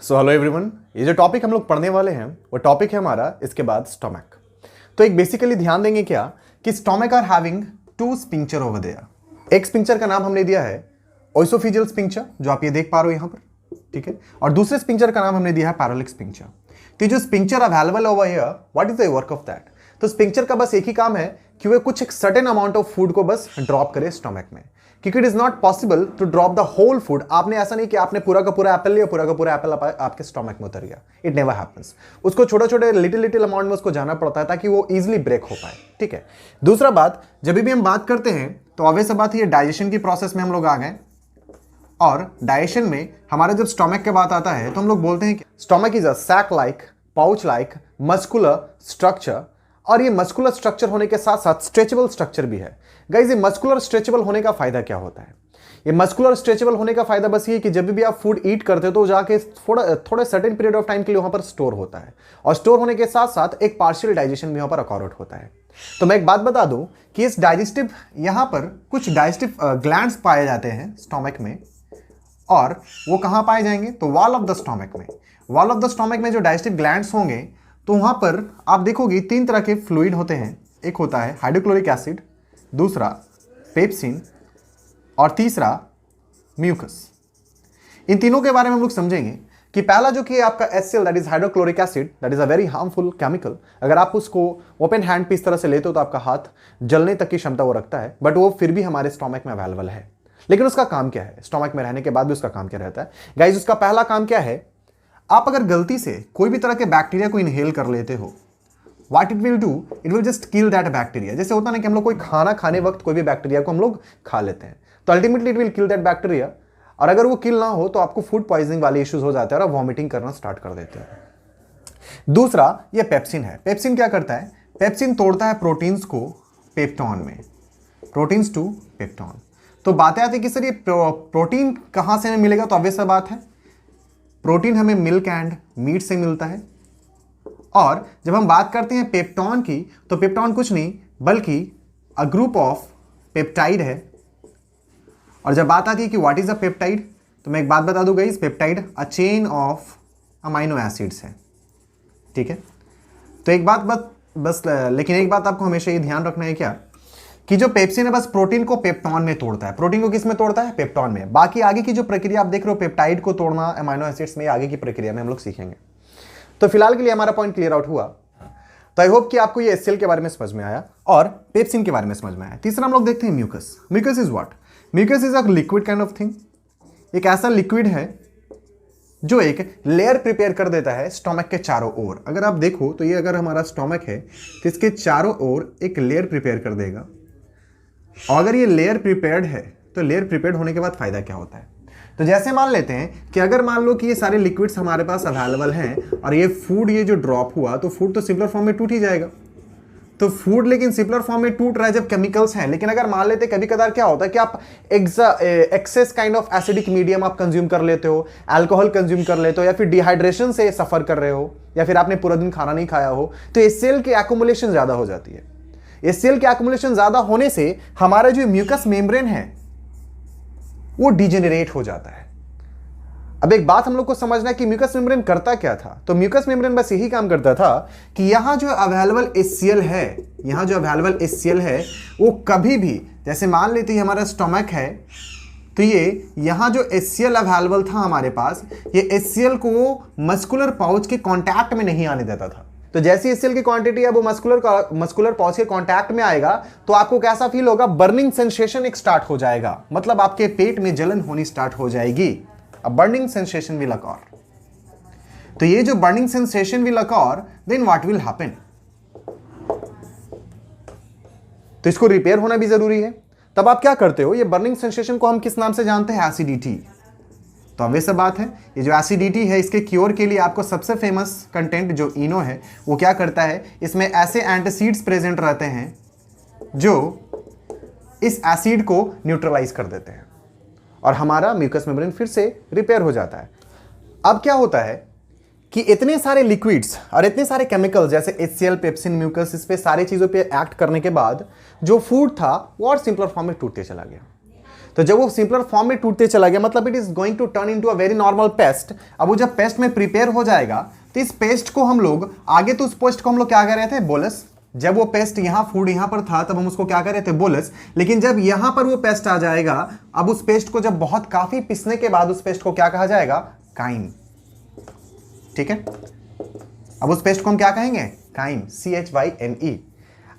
So hello everyone, ये जो topic हम लोग पढ़ने वाले हैं वो टॉपिक है हमारा इसके बाद स्टमक। तो एक बेसिकली ध्यान देंगे क्या कि stomach are having to sphincter over there. एक स्पिंक्चर का नाम हमने दिया है ओइसोफिजियल स्पिंक्चर, जो आप ये देख पा रहे हो यहाँ पर, ठीक है। और दूसरे स्पिंक्चर का नाम हमने दिया है पैरालिक स्पिंक्चर। तो जो sphincter available over here, what is the work of that? तो स्पिंक्चर का बस एक ही काम है कि वह कुछ एक सर्टेन अमाउंट ऑफ फूड को बस ड्रॉप करे स्टमक में, क्योंकि it is not possible to drop the whole food. आपने ऐसा नहीं कि आपने पूरा का पूरा एप्पल लिया, पूरा का पूरा एप्पल आपके स्टमक में उतर गया। It never happens. उसको छोटे छोटे लिटिल अमाउंट में उसको जाना पड़ता है ताकि वो इजिली ब्रेक हो पाए, ठीक है। दूसरा बात, जब भी हम बात करते हैं तो ऑब्वियस बात ये डाइजेशन की प्रोसेस में हम लोग आ गए, और डाइजेशन में हमारा जब स्टमक की बात आता है तो हम लोग बोलते हैं कि stomach is a sac like, pouch like, muscular structure. और ये मस्कुलर स्ट्रक्चर होने के साथ साथ स्ट्रेचेबल स्ट्रक्चर भी है। गाइस, ये मस्कुलर स्ट्रेचेबल होने का फायदा क्या होता है? ये मस्कुलर स्ट्रेचेबल होने का फायदा बस ये कि जब भी आप फूड ईट करते हो तो जाके थोड़ा सर्टेन पीरियड ऑफ टाइम के लिए वहां पर स्टोर होता है, और स्टोर होने के साथ साथ एक पार्शियल डाइजेशन भी वहां पर अकॉर्ड होता है। तो मैं एक बात बता दूं कि इस डाइजेस्टिव, यहां पर कुछ डाइजेस्टिव ग्लैंड्स पाए जाते हैं स्टमक में, और वो कहां पाए जाएंगे? तो वॉल ऑफ द स्टमक में। वॉल ऑफ द स्टमक में जो डाइजेस्टिव ग्लैंड्स होंगे तो वहां पर आप देखोगे तीन तरह के फ्लूइड होते हैं। एक होता है हाइड्रोक्लोरिक एसिड, दूसरा पेप्सिन, और तीसरा म्यूकस। इन तीनों के बारे में हम लोग समझेंगे कि पहला जो कि आपका HCl, that is hydrochloric acid, that is a very harmful chemical. अगर आप उसको ओपन हैंड पे इस तरह से लेते हो तो आपका हाथ जलने तक की क्षमता वो रखता है, बट वो फिर भी हमारे स्टमक में अवेलेबल है। लेकिन उसका काम क्या है? स्टमक में रहने के बाद भी उसका काम क्या रहता है? गाइस, उसका पहला काम क्या है? आप अगर गलती से कोई भी तरह के बैक्टीरिया को इनहेल कर लेते हो, what it will do, it will just kill that bacteria. जैसे होता ना कि हम लोग कोई खाना खाने वक्त कोई भी बैक्टीरिया को हम लोग खा लेते हैं, तो ultimately it will kill that bacteria. और अगर वो किल ना हो तो आपको फूड पॉइजनिंग वाले इश्यूज हो जाते हैं और आप वॉमिटिंग करना स्टार्ट कर देते हैं। दूसरा ये पेप्सिन है। पेप्सिन क्या करता है? पेप्सिन तोड़ता है प्रोटीन्स को पेप्टॉन में, प्रोटीन्स टू पेप्टॉन। तो बातें आती है कि सर ये प्रोटीन कहां से हमें मिलेगा? तो ऑब्वियस सा बात है, प्रोटीन हमें मिल्क एंड मीट से मिलता है। और जब हम बात करते हैं पेप्टॉन की, तो पेप्टॉन कुछ नहीं बल्कि अ ग्रुप ऑफ पेप्टाइड है। और जब बात आती है कि व्हाट इज अ पेप्टाइड, तो मैं एक बात बता दूं guys, peptide a chain of amino acids है, ठीक है। तो एक बात बस लेकिन एक बात आपको हमेशा ये ध्यान रखना है क्या, कि जो पेप्सिन है बस प्रोटीन को पेप्टॉन में तोड़ता है। प्रोटीन को किस में तोड़ता है? पेप्टॉन में। बाकी आगे की जो प्रक्रिया आप देख रहे हो पेप्टाइड को तोड़ना अमाइनो एसिड्स में, आगे की प्रक्रिया में हम लोग सीखेंगे। तो फिलहाल के लिए हमारा पॉइंट क्लियर आउट हुआ। तो आई होप कि आपको ये HCl के बारे में समझ में आया और पेप्सिन के बारे में समझ में आया। तीसरा हम लोग देखते हैं mucus. Mucus is what? Mucus is a liquid kind of thing. एक ऐसा लिक्विड है जो एक लेयर प्रिपेयर कर देता है स्टमक के चारों ओर। अगर आप देखो तो ये अगर हमारा स्टमक है तो इसके चारों ओर एक लेयर प्रिपेयर कर देगा। और अगर ये लेयर प्रिपेयर्ड है तो लेयर प्रिपेयर्ड होने के बाद फायदा क्या होता है? तो जैसे मान लेते हैं कि अगर मान लो कि ये सारे लिक्विड्स हमारे पास अवेलेबल हैं और ये फूड ये जो ड्रॉप हुआ तो फूड तो सिंपलर फॉर्म में टूट ही जाएगा। तो फूड लेकिन सिंपलर फॉर्म में टूट रहा है जब केमिकल्स हैं। लेकिन अगर मान लेते कभी कदार क्या होता है कि आप excess kind of acidic medium आप कंज्यूम कर लेते हो, अल्कोहल कंज्यूम कर लेते हो, या फिर डिहाइड्रेशन से सफर कर रहे हो, या फिर आपने पूरा दिन खाना नहीं खाया हो, तो HCl की एक्युमुलेशन ज्यादा हो जाती है। HCl की एक्युमुलेशन ज्यादा होने से हमारा जो म्यूकस मेम्ब्रेन है वो डिजेनरेट हो जाता है। अब एक बात हम लोग को समझना है कि म्यूकस मेम्ब्रेन करता क्या था। तो म्यूकस मेम्ब्रेन बस यही काम करता था कि यहां जो अवेलेबल HCl है, यहां जो अवेलेबल HCl है वो कभी भी, जैसे मान लेते हैं हमारा स्टमक है तो ये यहां जो HCl अवेलेबल था हमारे पास, ये HCl को मस्कुलर पाउच के कांटेक्ट में नहीं आने देता था। तो जैसी HCl की क्वांटिटी है वो मस्कुलर पाउच के कांटेक्ट में आएगा तो आपको कैसा फील होगा? बर्निंग सेंसेशन एक स्टार्ट हो जाएगा, मतलब आपके पेट में जलन होनी स्टार्ट हो जाएगी। A burning sensation will occur. तो ये जो burning sensation will occur, then what will happen? तो इसको रिपेयर होना भी जरूरी है। तब आप क्या करते हो? ये बर्निंग सेंसेशन को हम किस नाम से जानते हैं? एसिडिटी। तो अब वैसे बात है, ये जो एसिडिटी है इसके क्योर के लिए आपको सबसे फेमस कंटेंट जो इनो है वो क्या करता है, इसमें ऐसे एंटासिड्स प्रेजेंट रहते हैं जो इस एसिड को न्यूट्रलाइज कर देते हैं और हमारा म्यूकस मेम्ब्रेन फिर से रिपेयर हो जाता है। अब क्या होता है कि इतने सारे लिक्विड्स और इतने सारे केमिकल्स जैसे HCl, पेप्सिन, म्यूकस, इस पे सारी चीजों पे एक्ट करने के बाद जो फूड था वो और सिंपलर फॉर्म में टूटते चला गया। तो जब वो सिंपलर फॉर्म में टूटते चला गया, मतलब it is going to turn into a very normal paste. अब वो जब पेस्ट में प्रिपेयर हो जाएगा तो इस पेस्ट को हम लोग आगे, तो उस पेस्ट को हम लोग क्या कर रहे थे, बोलस। जब वो पेस्ट यहां फूड यहां पर था तब हम उसको क्या कर रहे थे, बोलस। लेकिन जब यहां पर वो पेस्ट आ जाएगा, अब उस पेस्ट को जब बहुत काफी पिसने के बाद उस पेस्ट को क्या कहा जाएगा, काइम। ठीक है, अब उस पेस्ट को हम क्या कहेंगे, काइम, CHYME।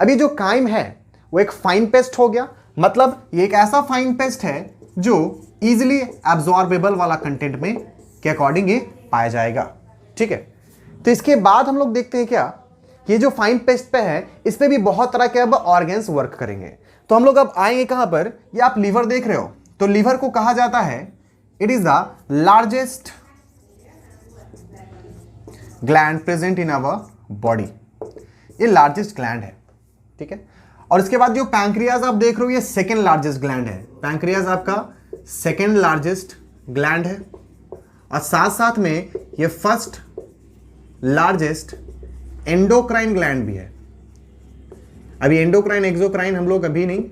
अब ये जो काइम है वो एक फाइन पेस्ट हो गया, मतलब ये एक ऐसा फाइन पेस्ट है जो इजिली एब्जॉर्बेबल वाला कंटेंट में के अकॉर्डिंग ये पाया जाएगा। ठीक है, तो इसके बाद हम लोग देखते हैं क्या, ये जो फाइन पेस्ट पे है इस पे भी बहुत तरह के अब ऑर्गेन्स वर्क करेंगे। तो हम लोग अब आएंगे कहां पर, ये आप लीवर देख रहे हो, तो लीवर को कहा जाता है, it is the largest gland present in our body. ये लार्जेस्ट ग्लैंड है। ठीक है, और इसके बाद जो पैंक्रियाज आप देख रहे हो, ये सेकेंड लार्जेस्ट ग्लैंड है। पैंक्रियाज आपका सेकेंड लार्जेस्ट ग्लैंड है, और साथ साथ में ये फर्स्ट लार्जेस्ट एंडोक्राइन ग्लैंड भी है। अभी एंडोक्राइन एक्सोक्राइन हम लोग अभी नहीं,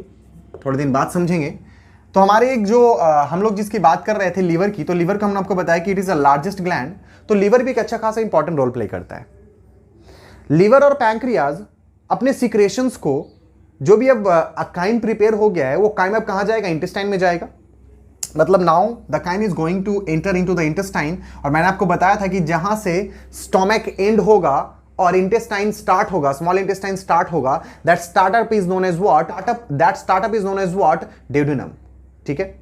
थोड़े दिन बाद समझेंगे। तो हमारे एक जो हम लोग जिसकी बात कर रहे थे लीवर की, तो लीवर का हमने आपको बताया कि it is the largest gland. तो लीवर भी एक अच्छा खासा इंपॉर्टेंट रोल प्ले करता है। लीवर और पैंक्रियाज अपने सिक्रेशंस को, जो भी अब काइम प्रिपेयर हो गया है, वो काइम अब कहां जाएगा, इंटेस्टाइन में जाएगा। मतलब now the chyme is going to enter into the intestine. और मैंने आपको बताया था कि जहां से स्टोमक एंड होगा और इंटेस्टाइन स्टार्ट होगा, स्मॉल इंटेस्टाइन स्टार्ट होगा, that startup is known as what, that startup is known as what, duodenum. ठीक है,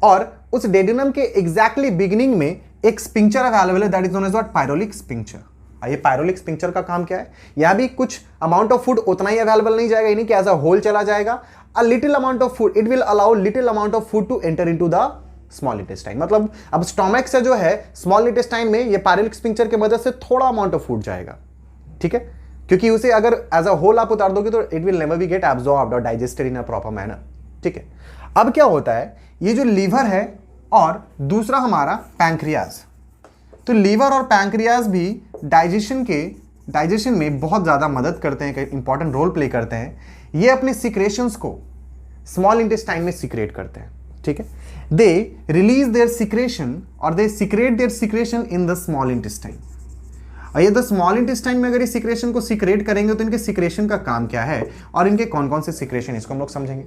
और उस डेड्यूनम के एग्जैक्टली बिगिनिंग में एक स्पिंक्चर अवेलेबल है, that is known as what, pyloric sphincter. ये पायरोलिक स्पिंक्चर का काम क्या है, यहां भी कुछ अमाउंट ऑफ फूड उतना ही अवेलेबल नहीं जाएगा, यानी कि एज अ होल चला जाएगा। A little amount of food, it will allow little amount of food to enter into the small intestine. मतलब अब स्टोमक से जो है स्मॉल इंटेस्टाइन में ये पायरोलिक स्पिंक्चर की वजह से थोड़ा अमाउंट ऑफ फूड जाएगा। ठीक है, क्योंकि उसे अगर एज अ होल आप उतार दोगे तो it will never be get absorbed और digested in a proper manner. ठीक है, अब क्या होता है, ये जो लीवर है और दूसरा हमारा पैंक्रियाज, तो लीवर और पैंक्रियाज भी डाइजेशन में बहुत ज्यादा मदद करते हैं, इंपॉर्टेंट रोल प्ले करते हैं। ये अपने सिक्रेशंस को स्मॉल इंटेस्टाइन में सिक्रेट करते हैं। ठीक है, दे रिलीज देयर सिक्रेशन और they secrete their secretion in the small intestine. और ये द स्मॉल इंटेस्टाइन में अगर इस सिक्रेशन को सिक्रेट करेंगे तो इनके सिक्रेशन का काम क्या है और इनके कौन कौन से सिक्रेशन, इसको हम लोग समझेंगे।